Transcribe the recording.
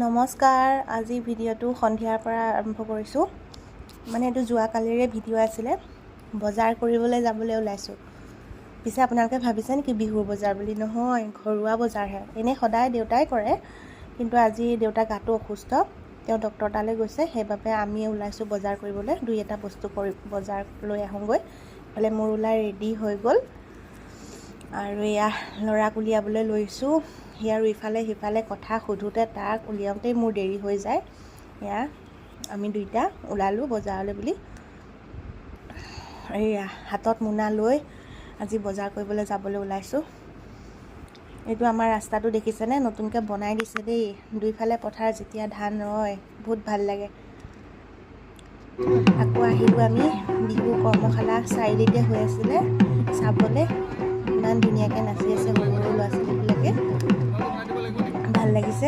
নমস্কাৰ। আজি ভিডিঅ'টো সন্ধিয়াৰ পৰা আৰম্ভ কৰিছোঁ। মানে এইটো যোৱাকালিৰে ভিডিঅ' আছিলে। বজাৰ কৰিবলৈ যাবলৈ ওলাইছোঁ। পিছে আপোনালোকে ভাবিছে নেকি বিহুৰ বজাৰ বুলি? নহয়, ঘৰুৱা বজাৰহে। এনেই সদায় দেউতাই কৰে, কিন্তু আজি দেউতাৰ গাটো অসুস্থ, তেওঁ ডক্টৰ তালৈ গৈছে। সেইবাবে আমি ওলাইছোঁ বজাৰ কৰিবলৈ। দুই এটা বস্তু বজাৰ লৈ আহোঁগৈ। ইফালে মোৰ ওলাই ৰেডি হৈ গ'ল আৰু এয়া ল'ৰাক উলিয়াবলৈ লৈছোঁ। সি আৰু ইফালে সিফালে কথা সোধোতে তাক উলিয়াওঁতেই মোৰ দেৰি হৈ যায়। এয়া আমি দুইটা ওলালোঁ বজাৰলৈ বুলি। এয়া হাতত মোনা লৈ আজি বজাৰ কৰিবলৈ যাবলৈ ওলাইছোঁ। এইটো আমাৰ ৰাস্তাটো দেখিছেনে? নতুনকৈ বনাই দিছে দেই। দুইফালে পথাৰ, যেতিয়া ধান ৰয় বহুত ভাল লাগে। আকৌ আহিলোঁ আমি বিহু কৰ্মশালা চাৰিআলিতে হৈ আছিলে চাবলৈ। ইমান ধুনীয়াকৈ নাচি আছে সৰু সৰু ল'ৰা ছোৱালীবিলাকে, ভাল লাগিছে।